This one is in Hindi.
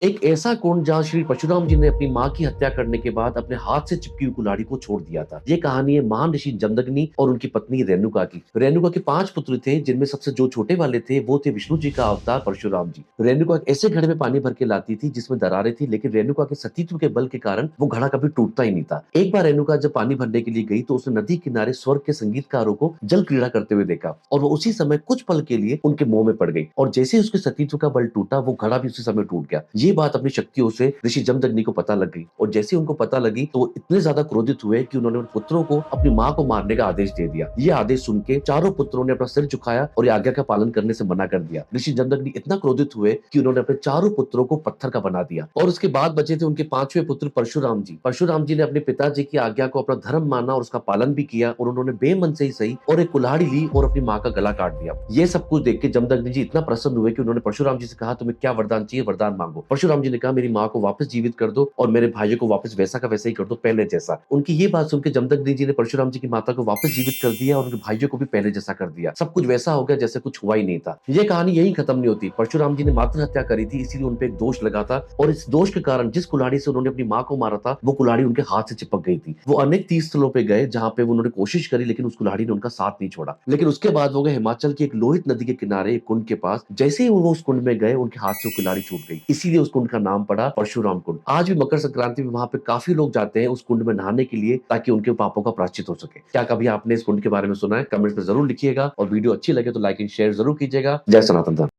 एक ऐसा कुंड जहाँ श्री परशुराम जी ने अपनी माँ की हत्या करने के बाद अपने हाथ से चिपकी हुई कुल्हाड़ी को छोड़ दिया था। ये कहानी है महान ऋषि जमदग्नि और उनकी पत्नी रेणुका की। रेणुका के 5 पुत्र थे, जिनमें सबसे जो छोटे वाले थे वो थे विष्णु जी का अवतार परशुराम जी। रेणुका एक ऐसे घड़े में पानी भर के लाती थी जिसमें दरारें थी, लेकिन रेणुका के सतीत्व के बल के कारण वो घड़ा कभी टूटता ही नहीं था। एक बार रेणुका जब पानी भरने के लिए गई तो उसने नदी किनारे स्वर्ग के संगीतकारों को जल क्रीड़ा करते हुए देखा, और वो उसी समय कुछ पल के लिए उनके मोह में पड़ गई, और जैसे ही उसके सतीत्व का बल टूटा वो घड़ा भी उसी समय टूट गया। ये बात अपनी शक्तियों से ऋषि जमदग्नि को पता लग गई, और जैसे ही उनको पता लगी तो वो इतने ज्यादा क्रोधित हुए कि उन्होंने अपने पुत्रों को अपनी माँ को मारने का आदेश दे दिया। ये आदेश सुन के चारों पुत्रों ने अपना सिर झुकाया और ये आज्ञा का पालन करने से मना कर दिया। ऋषि जमदग्नि इतना क्रोधित हुए कि उन्होंने अपने चारों पुत्रों को पत्थर का बना दिया, और उसके बाद बचे थे उनके 5वें पुत्र परशुराम जी। परशुराम जी ने अपने पिताजी की आज्ञा को अपना धर्म माना और उसका पालन भी किया, और उन्होंने बेमन से ही सही और एक कुल्हाड़ी ली और अपनी माँ का गला काट दिया। ये सब कुछ देख के जमदग्नि जी इतना प्रसन्न हुए कि उन्होंने परशुराम जी से कहा, तुम्हें क्या वरदान चाहिए, वरदान मांगो। परशुराम जी ने कहा, मेरी माँ को वापस जीवित कर दो और मेरे भाइयों को वापस वैसा का वैसा ही कर दो, पहले जैसा। उनकी ये बात सुनकर जमदग्नि जी ने परशुराम जी की माता को वापस जीवित कर दिया और उनके भाइयों को भी पहले जैसा कर दिया। सब कुछ वैसा हो गया जैसे कुछ हुआ ही नहीं था। ये कहानी यही खत्म नहीं होती। परशुराम जी ने मातृ हत्या करी थी, इसीलिए उनपे एक दोष लगा था, और इस दोष के कारण जिस कुल्हाड़ी से उन्होंने अपनी माँ को मारा था वो कुल्हाड़ी उनके हाथ से चिपक गई थी। वो अनेक तीर्थ स्थलों पे गए जहाँ पे उन्होंने कोशिश करी, लेकिन उस कुल्हाड़ी ने उनका साथ नहीं छोड़ा। लेकिन उसके बाद वो गए हिमाचल की एक लोहित नदी के किनारे एक कुंड के पास। जैसे ही वो उस कुंड में गए उनके हाथ से वो कुल्हाड़ी छूट गई, इसीलिए उस कुंड का नाम पड़ा परशुराम कुंड। आज भी मकर संक्रांति में वहां पे काफी लोग जाते हैं उस कुंड में नहाने के लिए, ताकि उनके पापों का प्रायश्चित हो सके। क्या कभी आपने इस कुंड के बारे में सुना है? कमेंट्स में जरूर लिखिएगा, और वीडियो अच्छी लगे तो लाइक एंड शेयर जरूर कीजिएगा। जय सनातन धर्म।